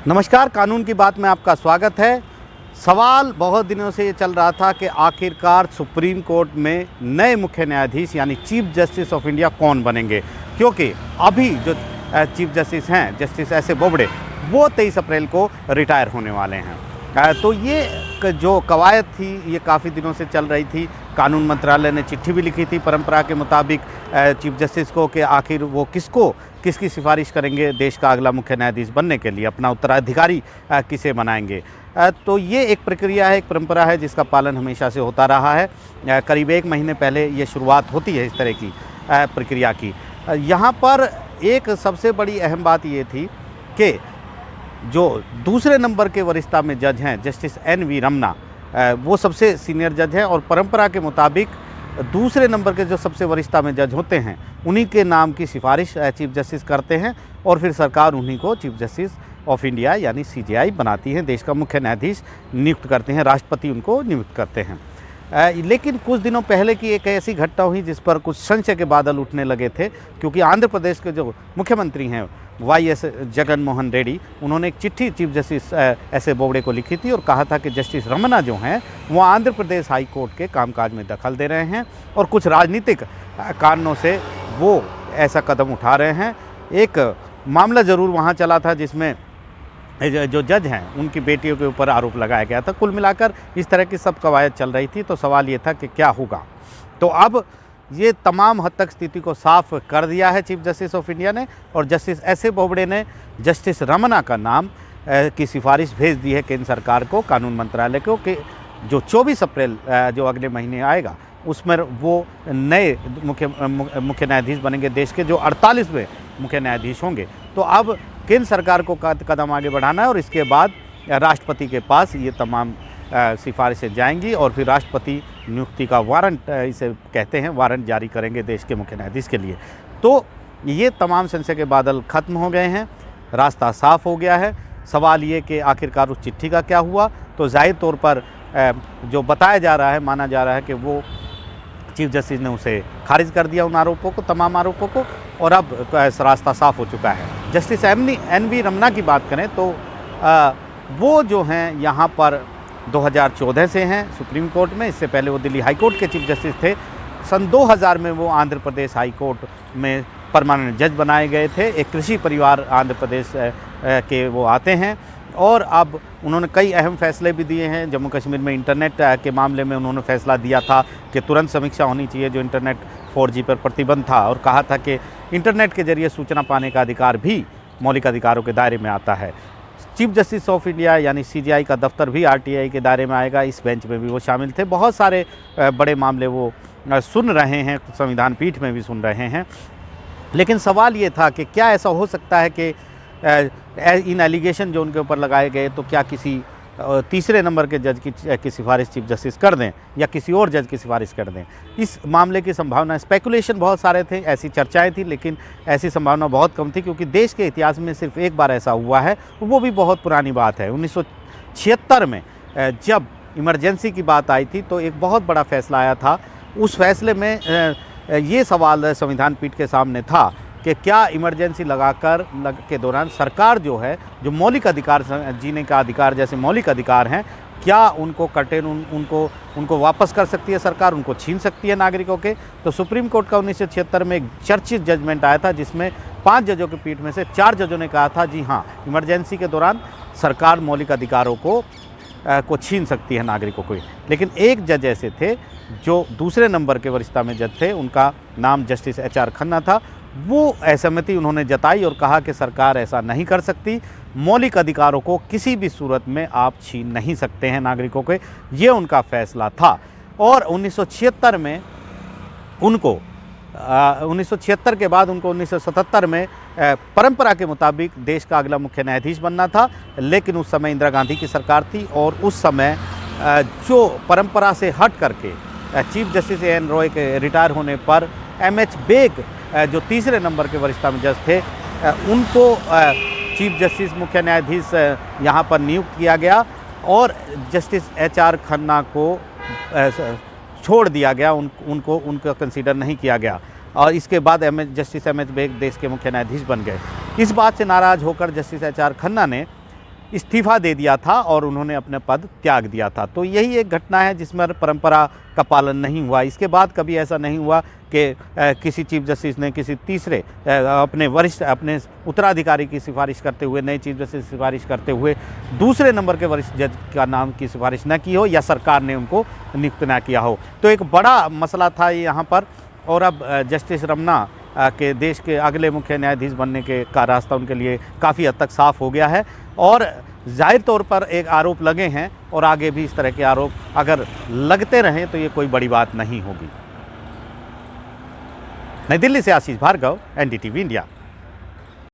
नमस्कार, कानून की बात में आपका स्वागत है। सवाल बहुत दिनों से ये चल रहा था कि आखिरकार सुप्रीम कोर्ट में नए मुख्य न्यायाधीश यानी चीफ जस्टिस ऑफ इंडिया कौन बनेंगे, क्योंकि अभी जो चीफ जस्टिस हैं जस्टिस एस ए बोबड़े वो 23 अप्रैल को रिटायर होने वाले हैं। तो ये जो कवायद थी ये काफ़ी दिनों से चल रही थी। कानून मंत्रालय ने चिट्ठी भी लिखी थी परंपरा के मुताबिक चीफ जस्टिस को कि आखिर वो किसकी सिफारिश करेंगे देश का अगला मुख्य न्यायाधीश बनने के लिए, अपना उत्तराधिकारी किसे बनाएंगे। तो ये एक प्रक्रिया है, एक परंपरा है जिसका पालन हमेशा से होता रहा है। करीब 1 महीने पहले ये शुरुआत होती है इस तरह की प्रक्रिया की। यहाँ पर एक सबसे बड़ी अहम बात ये थी कि जो दूसरे नंबर के वरिष्ठता में जज हैं जस्टिस NV रमना, वो सबसे सीनियर जज हैं और परंपरा के मुताबिक दूसरे नंबर के जो सबसे वरिष्ठता में जज होते हैं उन्हीं के नाम की सिफारिश चीफ जस्टिस करते हैं और फिर सरकार उन्हीं को चीफ जस्टिस ऑफ इंडिया यानी CJI बनाती है, देश का मुख्य न्यायाधीश नियुक्त करते हैं, राष्ट्रपति उनको नियुक्त करते हैं। लेकिन कुछ दिनों पहले की एक ऐसी घटना हुई जिस पर कुछ संशय के बादल उठने लगे थे, क्योंकि आंध्र प्रदेश के जो मुख्यमंत्री हैं YS जगन मोहन रेड्डी, उन्होंने एक चिट्ठी chief justice S A Bobde को लिखी थी और कहा था कि जस्टिस रमन्ना जो हैं वो आंध्र प्रदेश हाई कोर्ट के कामकाज में दखल दे रहे हैं और कुछ राजनीतिक कारणों से वो ऐसा कदम उठा रहे हैं। एक मामला ज़रूर वहाँ चला था जिसमें जो जज हैं उनकी बेटियों के ऊपर आरोप लगाया गया था। कुल मिलाकर इस तरह की सब कवायद चल रही थी। तो सवाल ये था कि क्या होगा। तो अब ये तमाम हद तक स्थिति को साफ कर दिया है चीफ जस्टिस ऑफ इंडिया ने और जस्टिस एस ए बोबड़े ने जस्टिस रमन्ना का नाम की सिफारिश भेज दी है केंद्र सरकार को, कानून मंत्रालय को, कि जो 24 अप्रैल जो अगले महीने आएगा उसमें वो नए मुख्य न्यायाधीश बनेंगे, देश के जो 48वें मुख्य न्यायाधीश होंगे। तो अब केंद्र सरकार को कदम आगे बढ़ाना है और इसके बाद राष्ट्रपति के पास ये तमाम सिफारिशें जाएंगी और फिर राष्ट्रपति नियुक्ति का वारंट, इसे कहते हैं, वारंट जारी करेंगे देश के मुख्य न्यायाधीश के लिए। तो ये तमाम संशय के बादल खत्म हो गए हैं, रास्ता साफ हो गया है। सवाल ये कि आखिरकार उस चिट्ठी का क्या हुआ। तो जाहिर तौर पर जो बताया जा रहा है, माना जा रहा है कि वो चीफ जस्टिस ने उसे खारिज कर दिया, उन आरोपों को, तमाम आरोपों को, और अब रास्ता साफ हो चुका है। जस्टिस NV रमन्ना की बात करें तो वो जो हैं यहाँ पर 2014 से हैं सुप्रीम कोर्ट में। इससे पहले वो दिल्ली हाई कोर्ट के चीफ जस्टिस थे। सन 2000 में वो आंध्र प्रदेश हाई कोर्ट में परमानेंट जज बनाए गए थे। एक कृषि परिवार आंध्र प्रदेश के वो आते हैं और अब उन्होंने कई अहम फैसले भी दिए हैं। जम्मू कश्मीर में इंटरनेट के मामले में उन्होंने फैसला दिया था कि तुरंत समीक्षा होनी चाहिए जो इंटरनेट 4G पर प्रतिबंध था, और कहा था कि इंटरनेट के जरिए सूचना पाने का अधिकार भी मौलिक अधिकारों के दायरे में आता है। चीफ जस्टिस ऑफ इंडिया यानी CJI का दफ्तर भी RTI के दायरे में आएगा। इस बेंच में भी वो शामिल थे। बहुत सारे बड़े मामले वो सुन रहे हैं, संविधान पीठ में भी सुन रहे हैं। लेकिन सवाल ये था कि क्या ऐसा हो सकता है कि इन एलिगेशन जो उनके ऊपर लगाए गए, तो क्या किसी तीसरे नंबर के जज की सिफारिश चीफ जस्टिस कर दें या किसी और जज की सिफारिश कर दें। इस मामले की संभावना, स्पेकुलेशन बहुत सारे थे, ऐसी चर्चाएं थी, लेकिन ऐसी संभावना बहुत कम थी, क्योंकि देश के इतिहास में सिर्फ एक बार ऐसा हुआ है, वो भी बहुत पुरानी बात है। 1976 में जब इमरजेंसी की बात आई थी तो एक बहुत बड़ा फैसला आया था। उस फैसले में ये सवाल संविधान पीठ के सामने था कि क्या इमरजेंसी के दौरान सरकार जो है, जो मौलिक अधिकार, जीने का अधिकार जैसे मौलिक अधिकार हैं, क्या उनको उनको वापस कर सकती है सरकार, उनको छीन सकती है नागरिकों के। तो सुप्रीम कोर्ट का 1976 में एक चर्चित जजमेंट आया था जिसमें 5 जजों की पीठ में से 4 जजों ने कहा था जी हाँ, इमरजेंसी के दौरान सरकार मौलिक अधिकारों को छीन सकती है नागरिकों को। लेकिन एक जज ऐसे थे जो दूसरे नंबर के वरिष्ठता में जज थे, उनका नाम जस्टिस HR खन्ना था। वो असहमति उन्होंने जताई और कहा कि सरकार ऐसा नहीं कर सकती, मौलिक अधिकारों को किसी भी सूरत में आप छीन नहीं सकते हैं नागरिकों के। ये उनका फैसला था। और 1976 में उनको 1976 के बाद उनको 1977 में परंपरा के मुताबिक देश का अगला मुख्य न्यायाधीश बनना था। लेकिन उस समय इंदिरा गांधी की सरकार थी और उस समय जो परंपरा से हट करके चीफ जस्टिस AN रॉय के रिटायर होने पर MH बेग जो तीसरे नंबर के वरिष्ठता में जज थे, उनको चीफ जस्टिस मुख्य न्यायाधीश यहाँ पर नियुक्त किया गया और जस्टिस HR खन्ना को छोड़ दिया गया, उनका कंसीडर नहीं किया गया। और इसके बाद जस्टिस MH बेग देश के मुख्य न्यायाधीश बन गए। इस बात से नाराज़ होकर जस्टिस HR खन्ना ने इस्तीफ़ा दे दिया था और उन्होंने अपने पद त्याग दिया था। तो यही एक घटना है जिसमें परंपरा का पालन नहीं हुआ। इसके बाद कभी ऐसा नहीं हुआ कि किसी चीफ जस्टिस ने किसी तीसरे अपने उत्तराधिकारी की सिफारिश करते हुए, नए चीफ जस्टिस की सिफारिश करते हुए दूसरे नंबर के वरिष्ठ जज का नाम की सिफारिश न की हो या सरकार ने उनको नियुक्त न किया हो। तो एक बड़ा मसला था यहाँ पर। और अब जस्टिस रमन्ना के देश के अगले मुख्य न्यायाधीश बनने का रास्ता उनके लिए काफ़ी हद तक साफ हो गया है। और जाहिर तौर पर एक आरोप लगे हैं और आगे भी इस तरह के आरोप अगर लगते रहें तो ये कोई बड़ी बात नहीं होगी। नई दिल्ली से आशीष भार्गव, NDTV इंडिया।